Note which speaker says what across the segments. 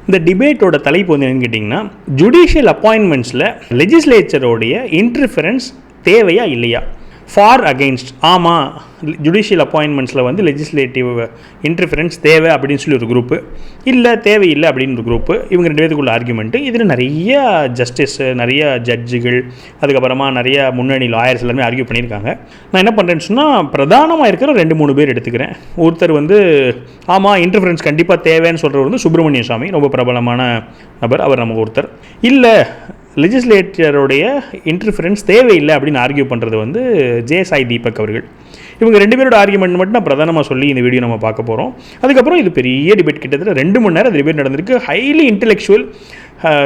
Speaker 1: இந்த டிபேட்டோட தலைப்பு வந்து என்னன்னு கேட்டிங்கன்னா, ஜுடிஷியல் அப்பாயின்மெண்ட்ஸில் லெஜிஸ்லேச்சரோடைய இன்டர்ஃபரன்ஸ் தேவையா இல்லையா, ஃபார் அகெயின்ஸ்ட். ஆமாம், ஜுடிஷியல் அப்பாயின்மெண்ட்ஸில் வந்து லெஜிஸ்லேட்டிவ் இன்டர்ஃபரன்ஸ் தேவை அப்படின்னு சொல்லி ஒரு குரூப்பு, இல்லை தேவையில்லை அப்படின்னு ஒரு குரூப்பு. இவங்க 2 பேருக்குள்ள ஆர்குமெண்ட்டு. இதில் நிறைய ஜஸ்டிஸ், நிறைய ஜட்ஜுகள், அதுக்கப்புறமா நிறைய முன்னணி லாயர்ஸ் எல்லாருமே ஆர்கியூ பண்ணியிருக்காங்க. நான் என்ன பண்ணுறேன்னு சொன்னால், பிரதானமாக இருக்கிற 2-3 பேர் எடுத்துக்கிறேன். ஒருத்தர் வந்து ஆமாம் இன்டர்ஃபரன்ஸ் கண்டிப்பாக தேவைன்னு சொல்கிறவர் வந்து சுப்பிரமணிய சாமி, ரொம்ப பிரபலமான நபர். அவர் நமக்கு ஒருத்தர். இல்லை லெஜிஸ்லேட்டருடைய இன்டர்ஃபரன்ஸ் தேவையில்லை அப்படின்னு ஆர்கியூ பண்ணுறது வந்து ஜே சாய் தீபக் அவர்கள். இவங்க 2 பேரோட ஆர்குமெண்ட் மட்டும் நான் பிரதானமாக சொல்லி இந்த வீடியோ நம்ம பார்க்க போகிறோம். அதுக்கப்புறம் இது பெரிய டிபேட், கிட்டத்தட்ட 2 மணி நேரம் டிபேட் நடந்திருக்கு. ஹைலி இன்டெலெக்சுவல்,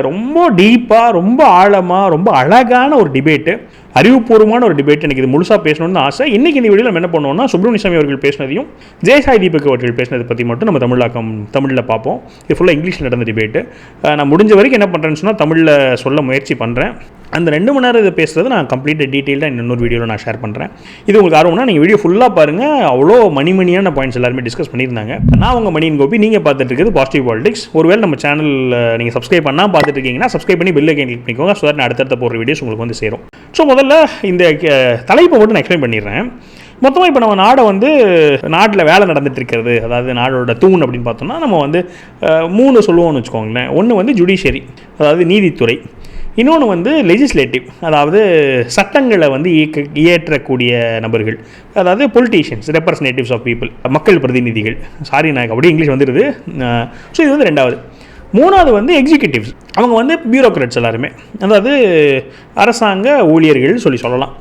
Speaker 1: ரொம்ப டீப்பாக, ரொம்ப ஆழமாக, ரொம்ப அழகான ஒரு டிபேட்டு, அறிவுபூர்வமான ஒரு டிபேட். எனக்கு இது முழுசாக பேசணும்னு ஆசை. இன்றைக்கி இந்த வீடியோவில் நம்ம என்ன பண்ணுவோம்னா, சுப்பிரமணிய சாமி அவர்கள் பேசினதையும் ஜெயசாய் தீபக் அவர்கள் பேசினதை பற்றி மட்டும் நம்ம தமிழில் பார்ப்போம். இது ஃபுல்லாக இங்கிலீஷில் நடந்த டிபேட்டு. நான் முடிஞ்ச வரைக்கும் என்ன பண்ணுறேன்னு சொன்னால் தமிழில் சொல்ல முயற்சி பண்ணுறேன். அந்த 2 மணி நேரம் இதை பேசுகிறது நான் கம்ப்ளீட்டாக டீட்டெயில்டாக இன்னொரு வீடியோவில் நான் ஷேர் பண்ணுறேன். இது உங்களுக்கு ஆர்வம்னா நீங்கள் வீடியோ ஃபுல்லாக பாருங்கள். அவ்வளோ மணிமணியான பாயிண்ட்ஸ் எல்லாருமே டிஸ்கஸ் பண்ணியிருந்தாங்க. நான் உங்கள் மணியின் கோபி, நீங்கள் பார்த்துட்டு இருக்கிறது பாசிட்டிவ் பாலிடிக்ஸ். ஒருவேளை நம்ம சேனலில் நீங்கள் சப்ஸ்கிரைப் பண்ணால் பார்த்துட்டு இருக்கீங்கன்னா சப்ஸ்கிரைப் பண்ணி பெல் ஐக்கான் கிளிக் பண்ணிக்கோங்க. ஸோ நான் அடுத்தடுத்த போகிற வீடியோஸ் உங்களுக்கு வந்து சேரும். ஸோ முதல்ல இந்த தலைப்பை மட்டும் நான் எக்ஸ்பிளைன் பண்ணிடுறேன். மொத்தமாக இப்போ நம்ம நாடை வந்து நாட்டில் வேலை நடந்துட்டு இருக்கிறது, அதாவது நாடோட தூண் அப்படின்னு பார்த்தோம்னா நம்ம வந்து 3 சொல்லுவோம்னு வச்சுக்கோங்களேன். ஒன்று வந்து ஜுடிஷியரி, அதாவது நீதித்துறை. இன்னொன்று வந்து லெஜிஸ்லேட்டிவ், அதாவது சட்டங்களை வந்து இயற்றக்கூடிய நபர்கள், அதாவது பொலிட்டீஷியன்ஸ், ரெப்ரசன்டேட்டிவ்ஸ் ஆஃப் பீப்புள், மக்கள் பிரதிநிதிகள். சாரி, நான் அப்படியே இங்கிலீஷ் வந்துடுது. ஸோ இது வந்து 2வது. 3வது வந்து எக்ஸிக்யூட்டிவ்ஸ். அவங்க வந்து பியூரோக்ராட்ஸ் எல்லாருமே, அதாவது அரசாங்க ஊழியர்கள் சொல்லலாம்.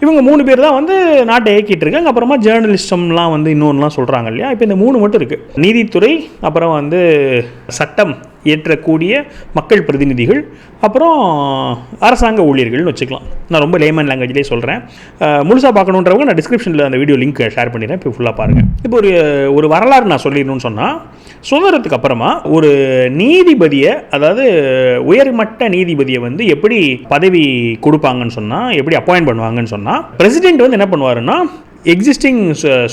Speaker 1: இவங்க 3 பேர் தான் வந்து நாட்டை இயக்கிட்டு இருக்காங்க. அப்புறமா ஜேர்னலிஸ்டம்லாம் வந்து இன்னொன்றுலாம் சொல்கிறாங்க இல்லையா. இப்போ இந்த 3 மட்டும் இருக்குது. நீதித்துறை, அப்புறம் வந்து சட்டம் ஏற்றக்கூடிய மக்கள் பிரதிநிதிகள், அப்புறம் அரசாங்க ஊழியர்கள்னு வச்சுக்கலாம். நான் ரொம்ப லேமன் லாங்குவேஜ்லேயே சொல்கிறேன். முழுசாக பார்க்கணுன்றவங்க நான் டிஸ்கிரிப்ஷனில் அந்த வீடியோ லிங்க் ஷேர் பண்ணிடுறேன். இப்போ ஃபுல்லாக பாருங்கள். இப்போ ஒரு வரலாறு நான் சொல்லிடணும்னு சொன்னால், சுதந்திரத்துக்கு அப்புறமா ஒரு நீதிபதியை, அதாவது உயர்மட்ட நீதிபதியை வந்து எப்படி பதவி கொடுப்பாங்கன்னு சொன்னால், எப்படி அப்பாயின்ட் பண்ணுவாங்கன்னு சொன்னால், பிரசிடென்ட் வந்து என்ன பண்ணுவாருன்னா, எக்ஸிஸ்டிங்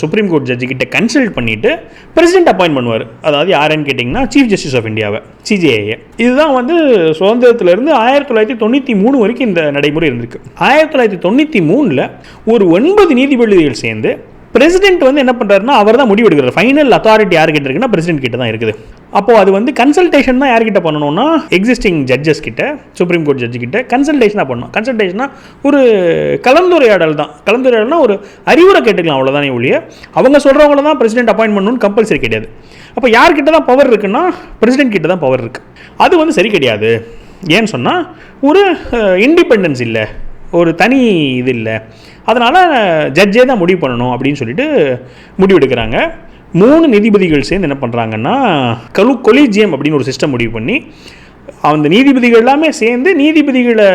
Speaker 1: சுப்ரீம் கோர்ட் ஜட்ஜு கிட்ட கன்சல்ட் பண்ணிவிட்டு பிரசிடென்ட் அப்பாயின்ட் பண்ணுவார். அதாவது யாருன்னு கேட்டிங்கன்னா சீஃப் ஜஸ்டிஸ் ஆஃப் இந்தியாவை, சிஜேஐ. இதுதான் வந்து சுதந்திரத்திலிருந்து 1993 வரைக்கும் இந்த நடைமுறை இருந்திருக்கு. 1993 ஒரு 9 நீதிபதிகள் சேர்ந்து பிரசிடென்ட் வந்து என்ன பண்ணுறாருன்னா, அவர் தான் முடிவு எடுக்கிறார். ஃபைனல் அத்தாரிட்டி யார்கிட்ட இருக்குன்னா பிரசிடென்ட் கிட்ட தான் இருக்குது. அப்போது அது வந்து கன்சல்டேஷன் தான் யார்கிட்ட பண்ணணும்னா, எக்ஸிஸ்டிங் ஜட்ஜஸ் கிட்ட, சுப்ரீம் கோர்ட் ஜட்ஜு கிட்ட கன்சல்டேஷனாக பண்ணணும். கன்சல்டேஷனா ஒரு கலந்துரையாடல் தான். கலந்துரையாடல்னா ஒரு அறிவுரை கேட்டுக்கலாம், அவ்வளோதானே ஒழிய அவங்க சொல்கிறவங்கள தான் பிரசிடென்ட் அப்பாயின்ட் பண்ணணும்னு கம்பல்சரி கிடையாது. அப்போ யார்கிட்ட தான் பவர் இருக்குன்னா, பிரசிடென்ட் கிட்ட தான் பவர் இருக்குது. அது வந்து சரி கிடையாது. ஏன்னு சொன்னால், ஒரு இண்டிபெண்டன்ஸ் இல்லை, ஒரு தனி இது இல்லை. அதனால் ஜட்ஜே தான் முடிவு பண்ணணும் அப்படின்னு சொல்லிட்டு முடிவெடுக்கிறாங்க. 3 நீதிபதிகள் சேர்ந்து என்ன பண்ணுறாங்கன்னா, கொலீஜியம் அப்படின்னு ஒரு சிஸ்டம் முடிவு பண்ணி, அந்த நீதிபதிகள் எல்லாமே சேர்ந்து நீதிபதிகளை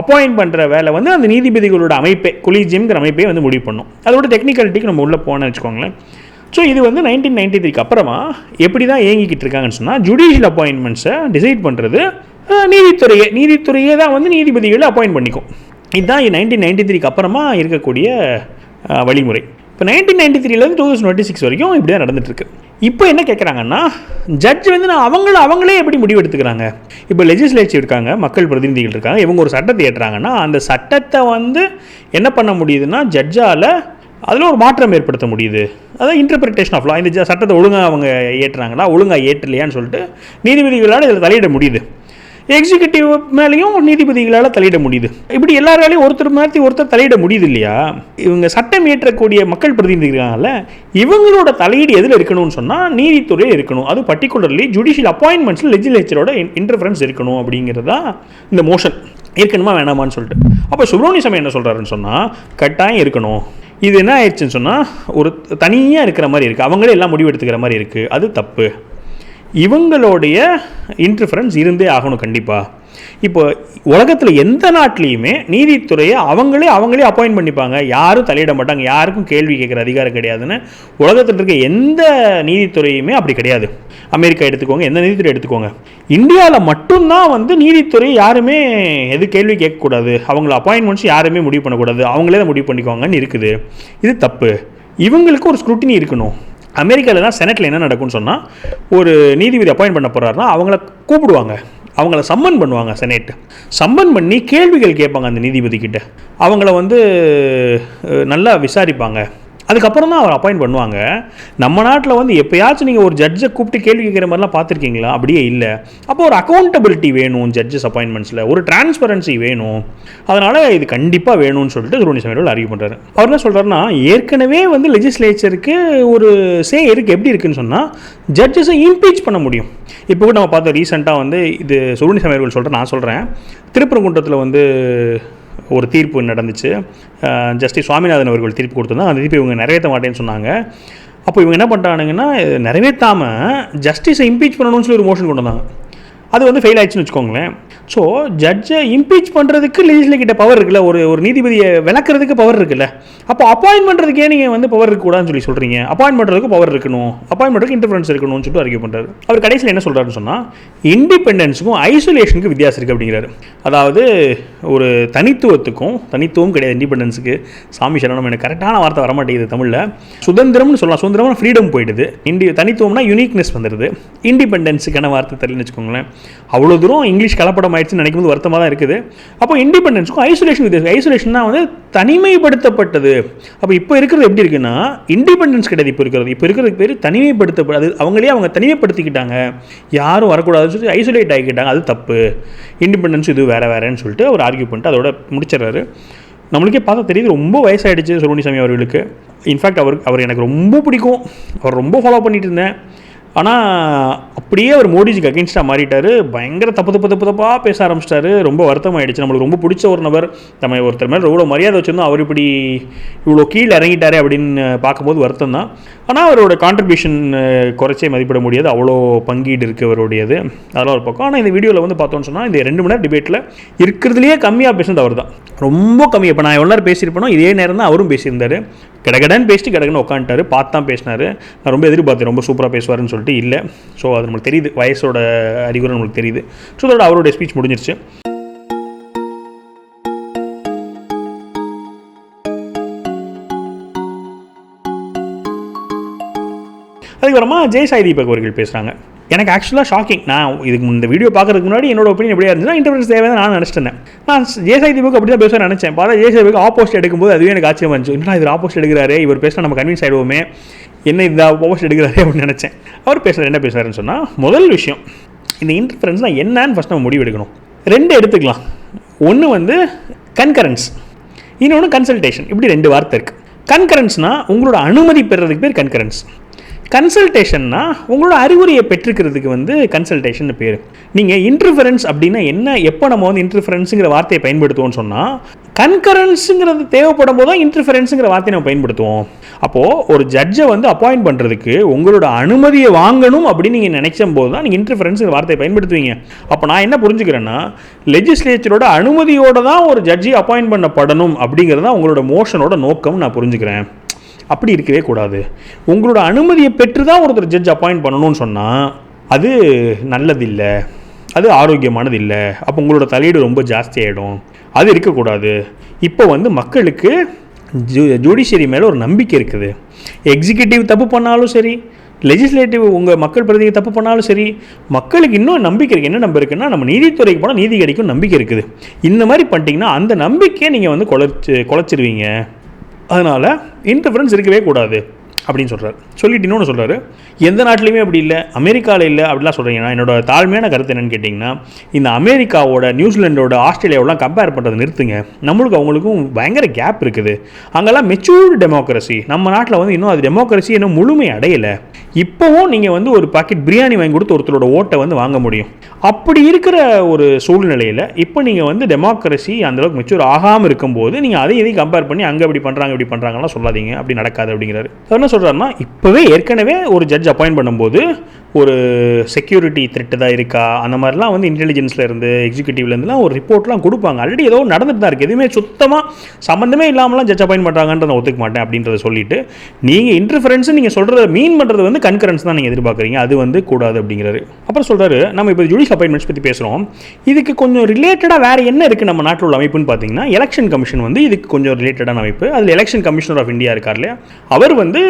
Speaker 1: அப்பாயின்ட் பண்ணுற வேலை வந்து அந்த நீதிபதிகளோட அமைப்பே, கொலீஜியம்ங்கிற அமைப்பே வந்து முடிவு பண்ணும். அதோட டெக்னிக்கலிட்டிக்கு நம்ம உள்ளே போனோம்னு வச்சுக்கோங்களேன். ஸோ இது வந்து 1993 அப்புறமா எப்படி தான் இயங்கிக்கிட்டு இருக்காங்கன்னு சொன்னால், ஜுடிஷியல் அப்பாயின்மெண்ட்ஸை டிசைட் பண்ணுறது நீதித்துறையே தான் வந்து நீதிபதிகளை அப்பாயின்ட் பண்ணிக்கும். இதுதான் 1993 அப்புறமா இருக்கக்கூடிய வழிமுறை. இப்போ 1993 2026 வரைக்கும் இப்படி தான் நடந்துகிட்ருக்கு. இப்போ என்ன கேட்குறாங்கன்னா, ஜட்ஜ் வந்து அவங்களே எப்படி முடிவு எடுத்துக்கிறாங்க. இப்போ லெஜிஸ்லேட்டிவ் இருக்காங்க, மக்கள் பிரதிநிதிகள் இருக்காங்க, இவங்க ஒரு சட்டத்தை ஏற்றுறாங்கன்னா அந்த சட்டத்தை வந்து என்ன பண்ண முடியுதுன்னா, ஜட்ஜால் அதில் ஒரு மாற்றம் ஏற்படுத்த முடியுது. அதாவது இன்டர்பிரிட்டேஷன் ஆஃப் லா. இந்த சட்டத்தை ஒழுங்காக அவங்க ஏற்றுறாங்களா, ஒழுங்காக ஏற்றலையான்னு சொல்லிட்டு நீதிபதிகளால் இதில் தலையிட முடியுது. எக்ஸிக்யூட்டிவ் மேலேயும் நீதிபதிகளால் தலையிட முடியுது. இப்படி எல்லாராலையும் ஒருத்தர் தலையிட முடியுது இல்லையா. இவங்க சட்டம் இயற்றக்கூடிய மக்கள் பிரதிநிதிகளால இவங்களோட தலையீடு எதில் இருக்கணும்னு சொன்னால், நீதித்துறையே இருக்கணும். அது பர்டிகுலர்லி ஜுடிஷியல் அப்பாயின்மெண்ட்ஸில் லெஜிஸ்லேச்சரோட இன்டர்ஃபரன்ஸ் இருக்கணும் அப்படிங்கிறதா இந்த மோஷன். இருக்கணுமா வேணாமான்னு சொல்லிட்டு. அப்போ சுப்பிரமணிய சாமி என்ன சொல்கிறாருன்னு சொன்னால், கட்டாயம் இருக்கணும். இது என்ன ஆயிடுச்சுன்னு சொன்னால், ஒரு தனியாக இருக்கிற மாதிரி இருக்குது, அவங்களே எல்லாம் முடிவு எடுத்துக்கிற மாதிரி இருக்குது. அது தப்பு. இவங்களுடைய இன்டர்ஃபரன்ஸ் இருந்தே ஆகணும் கண்டிப்பாக. இப்போ உலகத்தில் எந்த நாட்டிலையுமே நீதித்துறையை அவங்களே அப்பாயின்ட் பண்ணிப்பாங்க, யாரும் தலையிட மாட்டாங்க, யாருக்கும் கேள்வி கேட்குற அதிகாரம் கிடையாதுன்னு உலகத்தில் இருக்க எந்த நீதித்துறையுமே அப்படி கிடையாது. அமெரிக்கா எடுத்துக்கோங்க, எந்த நீதித்துறை எடுத்துக்கோங்க. இந்தியாவில் மட்டும்தான் வந்து நீதித்துறை யாருமே எது கேள்வி கேட்கக்கூடாது, அவங்கள அப்பாயின்மெண்ட்ஸ் யாருமே முடிவு பண்ணக்கூடாது, அவங்களே தான் முடிவு பண்ணிக்குவாங்கன்னு இருக்குது. இது தப்பு. இவங்களுக்கு ஒரு ஸ்க்ரூட்டினி இருக்கணும். அமெரிக்காவிலலாம் செனட்டில் என்ன நடக்கும்னு சொன்னால், ஒரு நீதிபதி அப்பாயிண்ட் பண்ண போகிறாருன்னா அவங்கள கூப்பிடுவாங்க, அவங்கள சம்மன் பண்ணுவாங்க. செனேட் சம்மன் பண்ணி கேள்விகள் கேட்பாங்க அந்த நீதிபதி கிட்ட. அவங்கள வந்து நல்லா விசாரிப்பாங்க. அதுக்கப்புறம் தான் அவர் அப்பாயிண்ட் பண்ணுவாங்க. நம்ம நாட்டில் வந்து எப்போயாச்சும் நீங்கள் ஒரு ஜட்ஜை கூப்பிட்டு கேள்வி கேட்குற மாதிரிலாம் பார்த்துருக்கீங்களா? அப்படியே இல்லை. அப்போ ஒரு அக்கௌண்டபிலிட்டி வேணும் ஜட்ஜஸ் அப்பாயின்மெண்ட்ஸில், ஒரு டிரான்ஸ்பரன்சி வேணும். அதனால் இது கண்டிப்பாக வேணும்னு சொல்லிட்டு சுப்பிரமணிய அவர்கள் அறிவு பண்ணுறாரு. அவர் என்ன சொல்கிறாருன்னா, ஏற்கனவே வந்து லெஜிஸ்லேச்சருக்கு ஒரு இருக்குது. எப்படி இருக்குன்னு சொன்னால், ஜட்ஜஸை இம்பீச் பண்ண முடியும். இப்போ கூட நம்ம பார்த்தோம் ரீசெண்டாக வந்து, இது சுப்பிரமணிய அவர்கள் சொல்கிறேன், நான் சொல்கிறேன், திருப்பரங்குன்றத்தில் வந்து ஒரு தீர்ப்பு நடந்துச்சு. ஜஸ்டிஸ் சுவாமிநாதன் அவர்கள் தீர்ப்பு கொடுத்துருந்தாங்க. அந்த தீர்ப்பு இவங்க நிறைவேற்ற மாட்டேன்னு சொன்னாங்க. அப்போ இவங்க என்ன பண்ணுறானுங்கன்னா, நிறைவேற்றாமல் ஜஸ்டிஸை இம்பீச் பண்ணணும்னு சொல்லி ஒரு மோஷன் கொண்டு வந்தாங்க. அது வந்து ஃபெயில் ஆயிடுச்சுன்னு வச்சுக்கோங்களேன். ஸோ ஜட்ஜை இம்பீச் பண்ணுறதுக்கு லெஜிஸ்லேட்டிவ் பவர் இருக்குல்ல, ஒரு நீதிபதியை விளக்குறதுக்கு பவர் இருக்குல்ல. அப்போ அப்பாயின்ட் பண்ணுறதுக்கே நீங்கள் வந்து பவர் இருக்கக்கூடாதுன்னு சொல்கிறீங்க. அப்பாயின்ட் பண்ணுறதுக்கு பவர் இருக்கணும், அப்பாயின்ட் பண்ணுறதுக்கு இன்டர்ஃபரன்ஸ் இருக்கணும்னு சொல்லிட்டு அறிக்கை பண்ணுறாரு. அவர் கடைசியில் என்ன சொல்கிறாருன்னு சொன்னால், இண்டிபெண்டன்ஸுக்கும் ஐசோலேஷனுக்கு வித்தியாசம் இருக்குது அப்படிங்கிறாரு. அதாவது ஒரு தனித்துவம் கிடையாது இண்டிபெண்டன்ஸுக்கு. சாமி சரணம், எனக்கு கரெக்டான வார்த்தை வரமாட்டேங்குது தமிழில். சுதந்திரம்னு சொல்லலாம், சுதந்திரமாக ஃப்ரீடம் போயிடுது. தனித்துவம்னா யூனிக்னஸ் வந்துடுது. இண்டிபெண்டன்ஸுக்கான வார்த்தை தெரியலன்னு வச்சுக்கோங்களேன். அவ்வளோ தூரம் இங்கிலீஷ் கலப்படம் ஆயிடுச்சுன்னு நினைக்கும் போது வருத்தமாக தான் இருக்குது. அப்போ இண்டிபெண்டன்ஸுக்கும் ஐசோலேஷன் வித்தியாசம். ஐசோலேஷன்னா வந்து தனிமைப்படுத்தப்பட்டது. அப்போ இப்போ இருக்கிறது எப்படி இருக்குன்னா, இண்டிபெண்டன்ஸ் கிடையாது. இப்போ இருக்கிறதுக்கு பேர் தனிமைப்படுத்தப்படாது. அவங்க தனிமைப்படுத்திக்கிட்டாங்க, யாரும் வரக்கூடாதுன்னு சொல்லி ஐசோலேட் ஆகிக்கிட்டாங்க. அது தப்பு. இண்டிபெண்டன்ஸ் இது வேறேன்னு சொல்லிட்டு அவர் ஆர்கியூ பண்ணிட்டு அதோட முடிச்சிடறாரு. நம்மளுக்கே பார்த்தா தெரியுது, ரொம்ப வயசாகிடுச்சு சுப்பிரமணிய அவர்களுக்கு. இன்ஃபேக்ட் அவர் எனக்கு ரொம்ப பிடிக்கும், அவர் ரொம்ப ஃபாலோ பண்ணிட்டு இருந்தேன். ஆனால் அப்படியே அவர் மோடிஜிக்கு அகெயின்ஸ்டாக மாறிட்டார். பயங்கர தப்பாக பேச ஆரம்பிச்சிட்டாரு. ரொம்ப வருத்தமாயிடுச்சு. நம்மளுக்கு ரொம்ப பிடிச்ச ஒரு நபர், நம்ம ஒருத்தர் மேலே எவ்வளோ மரியாதை வச்சுருந்தோம், அவர் இப்படி இவ்வளோ கீழே இறங்கிட்டாரு அப்படின்னு பார்க்கும்போது வருத்தம் தான். ஆனால் அவரோட கான்ட்ரிபியூஷன் குறைச்சே மதிப்பிட முடியாது, அவ்வளோ பங்கீடு இருக்குது அவருடையது. அதெல்லாம் ஒரு பக்கம். ஆனால் இந்த வீடியோவில் வந்து பார்த்தோன்னு சொன்னால், இந்த 2 மணி நேரம் டிபேட்டில் இருக்கிறதுலேயே கம்மியாக பேசுனது அவர் தான், ரொம்ப கம்மி. இப்போ நான் எவ்வளோ நேரம் பேசியிருப்பேனோ இதே நேரம் தான் அவரும் பேசியிருந்தார். கடகடன்னு பேசிட்டு கடகடன்னு உட்காந்துட்டார். பார்த்து தான் பேசினார். நான் ரொம்ப எதிர்பார்த்தேன் ரொம்ப சூப்பராக பேசுவார்னு சொல்லிட்டு. இல்லை. ஸோ அது நம்மளுக்கு தெரியுது, வயசோட அறிகுறி நம்மளுக்கு தெரியுது. ஸோ அதோட அவருடைய ஸ்பீச் முடிஞ்சிருச்சு. அதுக்கப்புறமா ஜெயசாய் தீபக் அவர்கள் பேசுகிறாங்க. எனக்கு ஆக்சுவலாக ஷாக்கிங். நான் இதுக்கு இந்த வீடியோ பார்க்குறதுக்கு முன்னாடி என்னோட ஒப்பீனியன் எப்படியா இருந்துச்சுன்னா, இன்டர்ஃபரன்ஸ் தேவை தான் நான் நினச்சிட்டேன். நான் ஜெயசாய் தீபக் அப்படி தான் பேச நினச்சேன். பார்த்தா ஜெயசாய் தீபக் ஆப்போசிட் எடுக்கும்போது அதுவே எனக்கு ஆச்சரியமா இருந்துச்சு. என்னடா இவர் ஆப்போசிட் எடுக்கிறாரு, இவர் பேசினா நம்ம கன்வின்ஸ் ஆகிடுவோமே, என்ன இந்த ஆப்போசிட் எடுக்கிறாரு அப்படின்னு நினச்சேன். அவர் பேசுகிறார், என்ன பேசுகிறாருன்னு சொன்னால், முதல் விஷயம், இந்த இன்டர்ஃபரன்ஸ்னால் என்னன்னு ஃபஸ்ட் நம்ம முடிவு எடுக்கணும். 2 எடுத்துக்கலாம். ஒன்று வந்து கன்கரன்ஸ், இன்னொன்று கன்சல்டேஷன். இப்படி 2 வார்த்தை இருக்குது. கன்கரன்ஸ்னால் உங்களோட அனுமதி பெறுறதுக்கு பேர் கன்கரன்ஸ். கன்சல்டேஷன்னா உங்களோட அறிவுரையை பெற்றுக்கிறதுக்கு வந்து கன்சல்டேஷன் பேர். நீங்கள் இன்டர்ஃபரன்ஸ் அப்படின்னா என்ன, எப்போ நம்ம வந்து இன்டர்ஃபரன்ஸுங்கிற வார்த்தையை பயன்படுத்துவோம்னு சொன்னால், கன்கரன்ஸுங்கிறது தேவைப்படும் போது தான் இன்டர்ஃபரன்ஸுங்கிற வார்த்தையை நம்ம பயன்படுத்துவோம். அப்போது ஒரு ஜட்ஜை வந்து அப்பாயிண்ட் பண்ணுறதுக்கு உங்களோட அனுமதியை வாங்கணும் அப்படின்னு நீங்கள் நினைக்கும் போது தான் நீங்கள் இன்டர்ஃபரன்ஸுங்கிற வார்த்தையை பயன்படுத்துவீங்க. அப்போ நான் என்ன புரிஞ்சுக்கிறேன்னா, லெஜிஸ்லேச்சரோட அனுமதியோடு தான் ஒரு ஜட்ஜி அப்பாயிண்ட் பண்ணப்படணும் அப்படிங்கிறது தான் உங்களோட மோஷனோட நோக்கம் நான் புரிஞ்சுக்கிறேன். அப்படி இருக்கவே கூடாது. உங்களோட அனுமதியை பெற்று தான் ஒருத்தர் ஜட்ஜ் அப்பாயிண்ட் பண்ணணும்னு சொன்னால் அது நல்லதில்லை, அது ஆரோக்கியமானது இல்லை. அப்போ உங்களோட தலையீடு ரொம்ப ஜாஸ்தி ஆகிடும். அது இருக்கக்கூடாது. இப்போ வந்து மக்களுக்கு ஜுடிஷியரி மேலே ஒரு நம்பிக்கை இருக்குது. எக்ஸிக்யூட்டிவ் தப்பு பண்ணாலும் சரி, லெஜிஸ்லேட்டிவ் உங்கள் மக்கள் பிரதிநிதி தப்பு பண்ணாலும் சரி, மக்களுக்கு இன்னும் நம்பிக்கை இருக்குது. என்ன நம்பிக்கை இருக்குன்னா, நம்ம நீதித்துறைக்கு போனால் நீதி கிடைக்கும் நம்பிக்கை இருக்குது. இந்த மாதிரி பண்ணிட்டீங்கன்னா அந்த நம்பிக்கையை நீங்கள் வந்து குலைச்சிருவீங்க. அதனால் இன்டர்ஃபரன்ஸ் இருக்கவே கூடாது அப்படின்னு சொல்கிறார். சொல்லிட்டு இன்னொன்று சொல்கிறாரு, எந்த நாட்டிலையுமே அப்படி இல்லை, அமெரிக்காவில் இல்லை அப்படிலாம் சொல்கிறீங்கன்னா, என்னோட தாழ்மையான கருத்து என்னென்னு கேட்டிங்கன்னா, இந்த அமெரிக்காவோட, நியூசிலாண்டோட, ஆஸ்திரேலியாவோடலாம் கம்பேர் பண்ணுறது நிறுத்துங்க. நம்மளுக்கு அவங்களுக்கும் பயங்கர கேப் இருக்குது. அங்கெல்லாம் மெச்சூர்டு டெமோக்ரஸி. நம்ம நாட்டில் வந்து இன்னும் அது டெமோக்ரஸி இன்னும் முழுமை அடையலை. இப்போவும் நீங்கள் வந்து ஒரு பாக்கெட் பிரியாணி வாங்கி கொடுத்து ஒருத்தரோட ஓட்டை வந்து வாங்க முடியும். அப்படி இருக்கிற ஒரு சூழ்நிலையில் இப்போ நீங்கள் வந்து டெமோக்ரஸி அந்தளவுக்கு மெச்சூர் ஆகாமல் இருக்கும்போது நீங்கள் இதையும் கம்பேர் பண்ணி அங்கே இப்படி பண்ணுறாங்க இப்படி பண்ணுறாங்கலாம் சொல்லாதீங்க, அப்படி நடக்காது அப்படிங்கிறாரு. என்ன சொல்கிறாருன்னா, இப்போவே ஏற்கனவே ஒரு ஜட்ஜ் அப்பாயிண்ட் பண்ணும்போது ஒரு செக்யூரிட்டி த்ரெட்டு தான் இருக்கா, அந்த மாதிரிலாம் வந்து இன்டெலிஜென்ஸில் இருந்து எக்ஸிக்யூட்டிவ்லேருந்துலாம் ஒரு ரிப்போர்ட்லாம் கொடுப்பாங்க. ஆல்ரெடி ஏதோ நடந்துட்டு தான் இருக்குது. எதுவுமே சுத்தமாக சம்மந்தமே இல்லாமலாம் ஜட்ஜ் அப்பாயின்ட் பண்ணுறாங்கன்றத நான் ஒத்துக்க மாட்டேன் அப்படின்றத சொல்லிட்டு, நீங்கள் இன்டர்ஃபரன்ஸ் நீங்கள் சொல்கிறத மீன் பண்ணுறது வந்து கன்கரன்ஸ் தான் நீங்கள் எதிர்பார்க்குறீங்க, அது வந்து கூடாது அப்படிங்கிறாரு. அப்புறம் சொல்கிறாரு, நம்ம இப்போ ஜுடிஷியல் அப்பாயின்மெண்ட்ஸ் பற்றி பேசுகிறோம், இதுக்கு கொஞ்சம் ரிலேட்டடாக வேறு என்ன இருக்குது நம்ம நாட்டில் உள்ள அமைப்புன்னு பார்த்தீங்கன்னா, எலெக்ஷன் கமிஷன் வந்து இதுக்கு கொஞ்சம் ரிலேட்டடான அமைப்பு. அதில் எலெக்ஷன் கமிஷனர் ஆஃப் இந்தியா இருக்கார் இல்லையா, அவர் வந்து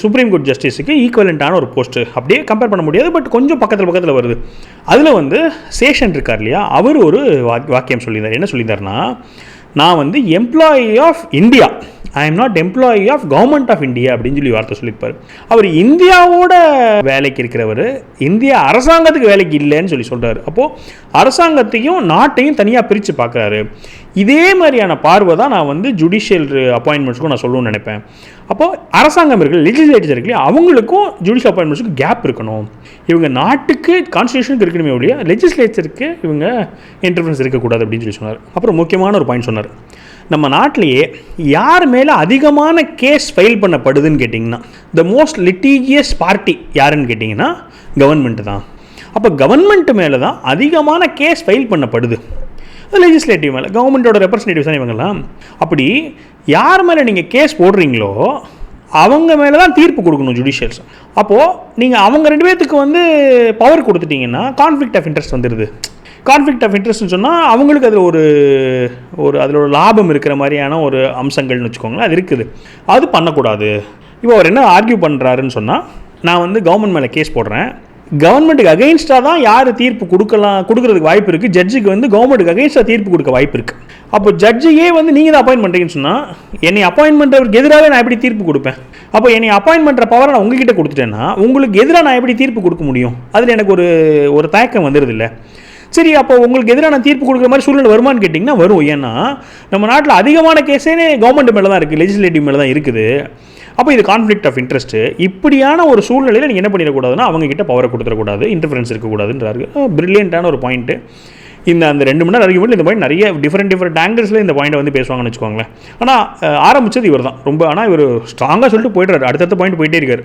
Speaker 1: சுப்ரீம் கோர்ட் ஜஸ்டிஸுக்கு ஈக்குவலண்ட்டான ஒரு போஸ்ட்டு. அப்படியே கம்பேர் பண்ண முடியாது, பட் கொஞ்சம் பக்கத்தில் வருது. அதில் வந்து சேஷன் இருக்கார் இல்லையா, அவர் ஒரு வாக்கியம் சொல்லியிருந்தார். என்ன சொல்லியிருந்தாருன்னா, நான் வந்து employee of India, I am not employee of government of India அப்படின்னு சொல்லி வார்த்தை சொல்லியிருப்பார். அவர் இந்தியாவோட வேலைக்கு இருக்கிறவர், இந்தியா அரசாங்கத்துக்கு வேலைக்கு இல்லைன்னு சொல்லி சொல்கிறார். அப்போது அரசாங்கத்தையும் நாட்டையும் தனியாக பிரித்து பார்க்குறாரு. இதே மாதிரியான பார்வை தான் நான் வந்து ஜுடிஷியல் அப்பாயின்மெண்ட்ஸ்க்கும் நான் சொல்லணும்னு நினைப்பேன். அப்போது அரசாங்கம் இருக்குது, லெஜிஸ்லேச்சர் இருக்கு, அவங்களுக்கும் ஜுடிஷியல் அப்பாயின்மெண்ட்ஸுக்கு கேப் இருக்கணும். இவங்க நாட்டுக்கு கான்ஸ்டியூஷனுக்கு இருக்கணுமே ஒழிய லெஜிஸ்லேச்சருக்கு இவங்க இன்டர்ஃபரன்ஸ் இருக்கக்கூடாது அப்படின்னு சொல்லி சொன்னார். அப்புறம் முக்கியமான ஒரு பாயிண்ட் சொன்னார், நம்ம நாட்டிலேயே யார் மேலே அதிகமான கேஸ் ஃபைல் பண்ணப்படுதுன்னு கேட்டிங்கன்னா, த மோஸ்ட் லிட்டிகியஸ் பார்ட்டி யாருன்னு கேட்டிங்கன்னா கவர்மெண்ட்டு தான். அப்போ கவர்மெண்ட்டு மேலே தான் அதிகமான கேஸ் ஃபைல் பண்ணப்படுது. லெஜிஸ்லேட்டிவ் மேலே, கவர்மெண்ட்டோட ரெப்ரஸன்டேட்டிவ்ஸ் தான் இவங்கெல்லாம். அப்படி யார் மேலே நீங்கள் கேஸ் போடுறீங்களோ அவங்க மேலே தான் தீர்ப்பு கொடுக்கணும் ஜுடிஷியல்ஸ். அப்போது நீங்கள் அவங்க 2 பேர்த்துக்கு வந்து பவர் கொடுத்துட்டிங்கன்னா கான்ஃப்ளிக்ட் ஆஃப் இன்ட்ரெஸ்ட் வந்துடுது. கான்ஃப்ளிக்ட் ஆஃப் இன்ட்ரெஸ்ட்னு சொன்னால் அவங்களுக்கு அதில் ஒரு அதில் ஒரு லாபம் இருக்கிற மாதிரியான ஒரு அம்சங்கள்னு வச்சுக்கோங்களேன், அது இருக்குது. அது பண்ணக்கூடாது. இப்போ அவர் என்ன ஆர்கியூ பண்ணுறாருன்னு சொன்னால், நான் வந்து கவர்மெண்ட் மேலே கேஸ் போடுறேன், கவர்மெண்ட்டுக்கு அகெயின்ஸ்டாக தான் யார் தீர்ப்பு கொடுக்கறதுக்கு வாய்ப்பு இருக்குது, ஜட்ஜுக்கு வந்து கவர்மெண்ட்டுக்கு அகெயின்ஸ்டாக தீர்ப்பு கொடுக்க வாய்ப்பு இருக்குது. அப்போ ஜட்ஜையே வந்து நீங்கள் தான் அப்பாயின்ட் பண்ணுறீங்கன்னு சொன்னால், என்னை அப்பாயின்ட் பண்ணுறவருக்கு எதிராக நான் எப்படி தீர்ப்பு கொடுப்பேன்? அப்போ என்னை அப்பாயின்ட் பண்ணுற பவரை நான் உங்ககிட்ட கொடுத்துட்டேன்னா உங்களுக்கு எதிராக நான் எப்படி தீர்ப்பு கொடுக்க முடியும்? அதில் எனக்கு ஒரு தயக்கம் வந்துடுது இல்லை. சரி, அப்போ உங்களுக்கு எதிராக நான் தீர்ப்பு கொடுக்குற மாதிரி சூழ்நிலை வருமானு கேட்டிங்கன்னா வரும். ஏன்னா நம்ம நாட்டில் அதிகமான கேஸே கவர்மெண்ட் மேலே தான் இருக்குது, லெஜிஸ்லேட்டிவ் மேலே தான் இருக்குது. அப்போ இது கான்ஃப்ளிக்ட் ஆஃப் இன்ட்ரெஸ்ட்டு. இப்படியான ஒரு சூழ்நிலையில் நீங்கள் என்ன பண்ணிடக்கூடாதுன்னா அவங்ககிட்ட பவரை கொடுத்துடக்கூடாது, இன்டர்ஃபரன்ஸ் இருக்கக்கூடாதுன்றாரு. பிரில்லியண்ட்டான ஒரு பாயிண்ட்டு. அந்த 2 மணி நேரம் ஆர்கியூமெண்ட்டில் இந்த பாயிண்ட் நிறைய டிஃப்ரெண்ட் ஆங்கிள்ஸில் இந்த பாயிண்ட்டை வந்து பேசுவாங்கன்னு வச்சுக்கோங்களேன். ஆனால் ஆரம்பித்தது இவர் தான் ரொம்ப. ஆனால் இவர் ஸ்ட்ராங்காக சொல்லிட்டு போய்ட்டுறாரு, அடுத்தடுத்த பாயிண்ட் போயிட்டே இருக்காரு.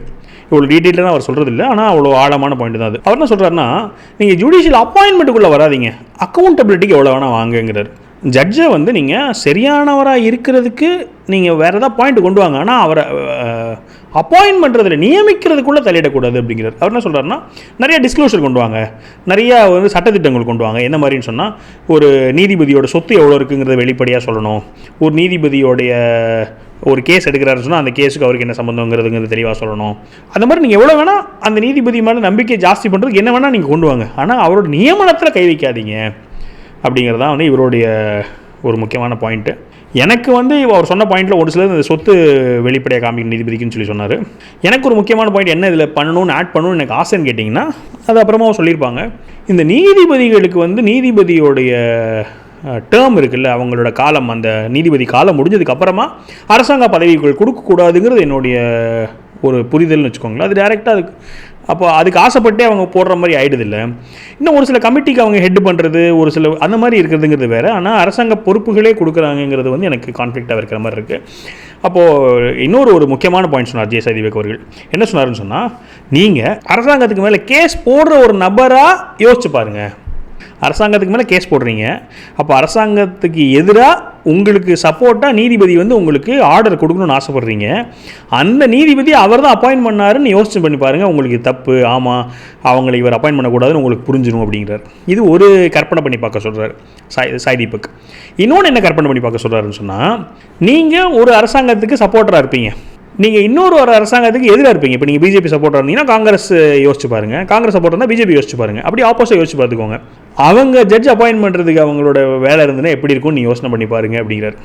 Speaker 1: இவ்வளோ டீட்டெயிலாக தான் அவர் சொல்கிறது இல்லை, ஆனால் அவ்வளோ ஆழமான பாயிண்ட் தான் அது. அவர் என்ன சொல்கிறாருன்னா, நீங்கள் ஜுடிஷியல் அப்பாயின்மெண்ட்டுக்குள்ளே வராதிங்க, அக்கௌண்டபிலிட்டிக்கு எவ்வளோ வேணால் வாங்குங்கிறார். ஜட்ஜை வந்து நீங்கள் சரியானவராக இருக்கிறதுக்கு நீங்கள் வேறு ஏதாவது பாயிண்ட் கொண்டு வாங்க, ஆனால் அவரை அப்பாயின்ட் பண்ணுறதில் நியமிக்கிறதுக்குள்ளே தலையிடக்கூடாது அப்படிங்கிறார். அவர் என்ன சொல்கிறாருன்னா, நிறைய டிஸ்க்ளோஷர் கொண்டு வாங்க, நிறையா வந்து சட்டத்திட்டங்கள் கொண்டு வாங்க. என்ன மாதிரின்னு சொன்னால், ஒரு நீதிபதியோட சொத்து எவ்வளோ இருக்குங்கிறத வெளிப்படையாக சொல்லணும். ஒரு நீதிபதியோடைய ஒரு கேஸ் எடுக்கிறாருன்னு சொன்னால் அந்த கேஸுக்கு அவருக்கு என்ன சம்மந்தங்கிறதுங்கிறது தெளிவாக சொல்லணும். அந்த மாதிரி நீங்கள் எவ்வளோ வேணால் அந்த நீதிபதி மேலே நம்பிக்கை ஜாஸ்தி பண்ணுறதுக்கு என்ன வேணால் நீங்கள் கொண்டு வாங்க, ஆனால் அவரோட நியமனத்தில் கை வைக்காதீங்க அப்படிங்கிறதான் வந்து இவருடைய ஒரு முக்கியமான பாயிண்ட்டு. எனக்கு வந்து அவர் சொன்ன பாயிண்ட்டில் ஒரு சிலர் இந்த சொத்து வெளிப்படையாக காமிக்கணும் நீதிபதிக்குன்னு சொல்லி சொன்னார். எனக்கு ஒரு முக்கியமான பாயிண்ட் என்ன இதில் பண்ணணும்னு ஆட் பண்ணணும்னு எனக்கு ஆசைன்னு கேட்டிங்கன்னா, அது அப்புறமா சொல்லியிருப்பாங்க. இந்த நீதிபதிகளுக்கு வந்து நீதிபதியோடைய டேர்ம் இருக்குல்ல, அவங்களோட காலம், அந்த நீதிபதி காலம் முடிஞ்சதுக்கப்புறமா அரசாங்க பதவிகள் கொடுக்கக்கூடாதுங்கிறது என்னுடைய ஒரு புரிதல்னு வச்சுக்கோங்களேன். அது டைரெக்டாக அப்போ அதுக்கு ஆசைப்பட்டே அவங்க போடுற மாதிரி ஆகிடுதில்ல. இன்னும் ஒரு சில கமிட்டிக்கு அவங்க ஹெட் பண்ணுறது, ஒரு சில அந்த மாதிரி இருக்கிறதுங்கிறது வேறு. ஆனால் அரசாங்க பொறுப்புகளே கொடுக்குறாங்கிறது வந்து எனக்கு கான்ஃப்ளிக்டாக இருக்கிற மாதிரி இருக்குது. அப்போது இன்னொரு முக்கியமான பாயிண்ட் சொன்னார் ஜே சைதிவேக் அவர்கள். என்ன சொன்னார்னு சொன்னால், நீங்கள் அரசாங்கத்துக்கு மேலே கேஸ் போடுற ஒரு நபராக யோசிச்சு பாருங்கள். அரசாங்கத்துக்கு மேலே கேஸ் போடுறீங்க, அப்போ அரசாங்கத்துக்கு எதிராக உங்களுக்கு சப்போர்ட்டாக நீதிபதி வந்து உங்களுக்கு ஆர்டர் கொடுக்கணும்னு ஆசைப்படுறீங்க. அந்த நீதிபதி அவர் தான் அப்பாயின்ட் பண்ணாருன்னு யோசிச்சு பண்ணி பாருங்கள், உங்களுக்கு தப்பு, ஆமாம் அவங்களை இவர் அப்பாயின்ட் பண்ணக்கூடாதுன்னு உங்களுக்கு புரிஞ்சிடும் அப்படிங்கிறார். இது ஒரு கற்பனை பண்ணி பார்க்க சொல்கிறார் சாய்தீபக். இன்னொன்று என்ன கற்பனை பண்ணி பார்க்க சொல்கிறாருன்னு சொன்னால், நீங்கள் ஒரு அரசாங்கத்துக்கு சப்போர்ட்டராக இருப்பீங்க, நீங்கள் இன்னொரு அரசாங்கத்துக்கு எதிராக இருப்பீங்க. இப்போ நீங்கள் பிஜேபி சப்போர்ட்டாக இருந்தீங்கன்னா காங்கிரஸ் யோசிச்சு பாருங்கள், காங்கிரஸ் சப்போர்ட் இருந்தால் பிஜேபி யோசிச்சு பாருங்கள், அப்படி ஆப்போசிட் யோசிச்சு பார்த்துக்கோங்க. அவங்க ஜட்ஜ் அப்பாயின்ட் பண்ணுறதுக்கு அவங்களோட வேலை இருந்ததுன்னா எப்படி இருக்கும்னு நீ யோசனை பண்ணி பாருங்கள் அப்படிங்கிறார்.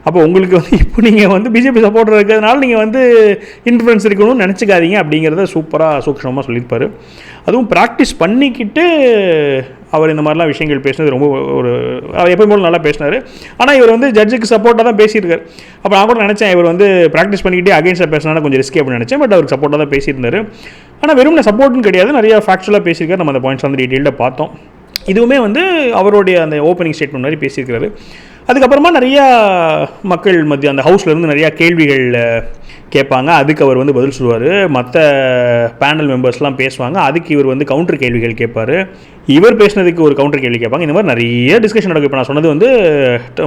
Speaker 1: அப்போ உங்களுக்கு வந்து இப்போ நீங்கள் வந்து பிஜேபி சப்போர்ட்டர் இருக்கிறதுனால நீங்கள் வந்து இன்ஃப்ளூயன்ஸ் இருக்கணும்னு நினச்சிக்காதீங்க அப்படிங்கிறத சூப்பராக சூக்ஷமாக சொல்லியிருப்பார். அதுவும் ப்ராக்டிஸ் பண்ணிக்கிட்டு அவர் இந்த மாதிரிலாம் விஷயங்கள் பேசினது ரொம்ப அவர் எப்போயும் போல நல்லா பேசினார். ஆனால் இவர் வந்து ஜட்ஜுக்கு சப்போர்ட்டாக தான் பேசியிருக்கார். அப்போ நான் கூட நினச்சேன் இவர் வந்து ப்ராக்டிஸ் பண்ணிக்கிட்டே அகேன்ஸ்டாக பேசினா கொஞ்சம் ரிஸ்கி அப்படின்னு நினச்சேன். பட் அவருக்கு சப்போர்ட்டாக தான் பேசியிருந்தார். ஆனால் வெறும் சப்போர்ட்னு கிடையாது, நிறையா ஃபேக்சுவலாக பேசியிருக்காரு. நம்ம அந்த பாயிண்ட்ஸ் வந்து டீட்டெயிலாக பார்த்தோம். இதுவுமே வந்து அவருடைய அந்த ஓப்பனிங் ஸ்டேட்மெண்ட் மாதிரி பேசியிருக்கிறாரு. அதுக்கப்புறமா நிறையா மக்கள் மத்திய அந்த ஹவுஸ்லேருந்து நிறையா கேள்விகள் கேட்பாங்க, அதுக்கு அவர் வந்து பதில் சொல்லுவார். மற்ற பேனல் மெம்பர்ஸ்லாம் பேசுவாங்க, அதுக்கு இவர் வந்து கவுண்டர் கேள்விகள் கேட்பார். இவர் பேசினதுக்கு ஒரு கவுண்டர் கேள்வி கேட்பாங்க. இந்த மாதிரி நிறைய டிஸ்கஷன் நடக்கும். இப்போ நான் சொன்னது வந்து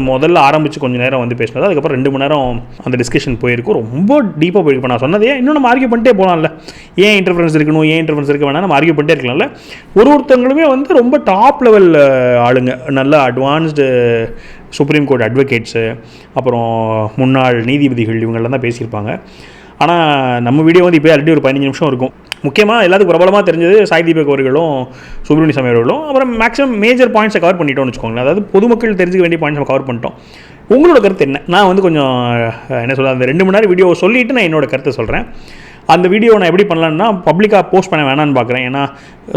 Speaker 1: முதல்ல ஆரம்பித்து கொஞ்சம் நேரம் வந்து பேசினது, அதுக்கப்புறம் 2 மணி நேரம் அந்த டிஸ்கஷன் போயிருக்கும். ரொம்ப டீப்பாக போயிருக்கும். இப்போ நான் சொன்னதே இன்னும் நம்ம ஆர்கியூ பண்ணிட்டே போகலாம்ல. ஏன் இன்டர்ஃபரன்ஸ் இருக்கணும், ஏன் இன்டர்ஃபரன்ஸ் இருக்க வேணாம், நம்ம ஆர்கியூ பண்ணிட்டே இருக்கலாம்ல. ஒருத்தங்களுமே வந்து ரொம்ப டாப் லெவல் ஆளுங்க, நல்ல அட்வான்ஸ்டு சுப்ரீம் கோர்ட் அட்வொகேட்ஸு, அப்புறம் முன்னாள் நீதிபதிகள், இவங்கெல்லாம் தான் பேசியிருப்பாங்க. ஆனால் நம்ம வீடியோ வந்து இப்போ ஆல்ரெடி ஒரு 15 நிமிஷம் இருக்கும். முக்கியமாக எல்லாத்துக்கும் பிரபலமாக தெரிஞ்சது சாய் தீபக் அவர்களும் சுப்ரமணிய சாமி அவர்களும். அப்புறம் மேக்ஸிமம் மேஜர் பாயிண்ட்ஸை கவர் பண்ணிட்டோம்னு வச்சுக்கோங்களேன். அதாவது பொதுமக்கள் தெரிஞ்சுக்க வேண்டிய பாயிண்ட்ஸ் நம்ம கவர் பண்ணிட்டோம். உங்களோட கருத்து என்ன? நான் வந்து கொஞ்சம் என்ன சொல்ல, அந்த 2 மணி நேரம் வீடியோவை சொல்லிவிட்டு நான் என்னோட கருத்தை சொல்கிறேன். அந்த வீடியோ நான் எப்படி பண்ணலான்னா பப்ளிக்காக போஸ்ட் பண்ண வேணான்னு பார்க்குறேன். ஏன்னா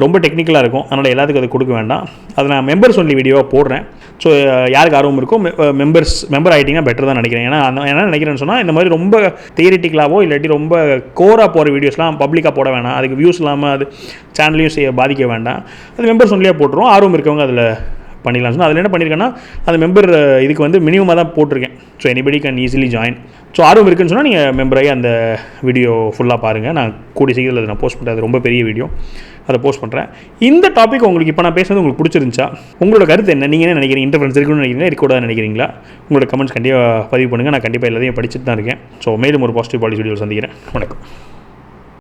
Speaker 1: ரொம்ப டெக்னிக்கலாக இருக்கும், அதனால் எல்லாத்துக்கும் அதை கொடுக்க வேண்டாம். அதை நான் மெம்பர்ஸ் ஒன்லி வீடியோவாக போடுறேன். ஸோ யாருக்கு ஆர்வம் இருக்கோ மெம்பர் ஆகிட்டிங்கன்னா பெட்டர் தான் நினைக்கிறேன். ஏன்னா என்ன நினைக்கிறேன்னு சொன்னால், இந்த மாதிரி ரொம்ப தியரிட்டிக்கலாவோ இல்லாட்டி ரொம்ப கோராக போகிற வீடியோஸ்லாம் பப்ளிக்காக போட வேணாம். அதுக்கு வியூஸ் இல்லாமல் அது சேனலையும் பாதிக்க வேண்டாம். அது மெம்பர்ஸ் ஒன்லியாக போட்டுருவோம். ஆர்வம் இருக்கவங்க அதில் பண்ணிடலாம். சொன்னால் அதில் என்ன பண்ணியிருக்கேன்னா, அந்த மெம்பர் இதுக்கு வந்து மினிமமாக தான் போட்டிருக்கேன். So anybody can easily join. So ஆர்வம் இருக்குன்னு சொன்னால் நீங்கள் மெம்பராகி அந்த வீடியோ ஃபுல்லாக பாருங்கள். நான் கூடிய சீக்கிரத்தில் அதை நான் போஸ்ட் பண்ணுறேன். அது ரொம்ப பெரிய வீடியோ, அதை போஸ்ட் பண்ணுறேன். இந்த டாபிக் உங்களுக்கு இப்போ நான் பேசுறது உங்களுக்கு பிடிச்சிருந்துச்சா? உங்களோட கருத்து என்ன? நீங்கள் என்ன நினைக்கிறீங்க? இன்டர்ஃபரன்ஸ் இருக்குன்னு நினைக்கிறீங்களா, இருக்கக்கூடாதுன்னு நினைக்கிறீங்களா? உங்களோட கமெண்ட்ஸ் கண்டிப்பாக பதிவு பண்ணுங்கள். நான் கண்டிப்பாக எல்லாத்தையும் படிச்சுட்டு தான் இருக்கேன். ஸோ மேலும் ஒரு பாசிட்டிவ் பாலிசி வீடியோ சந்திக்கிறேன். வணக்கம்.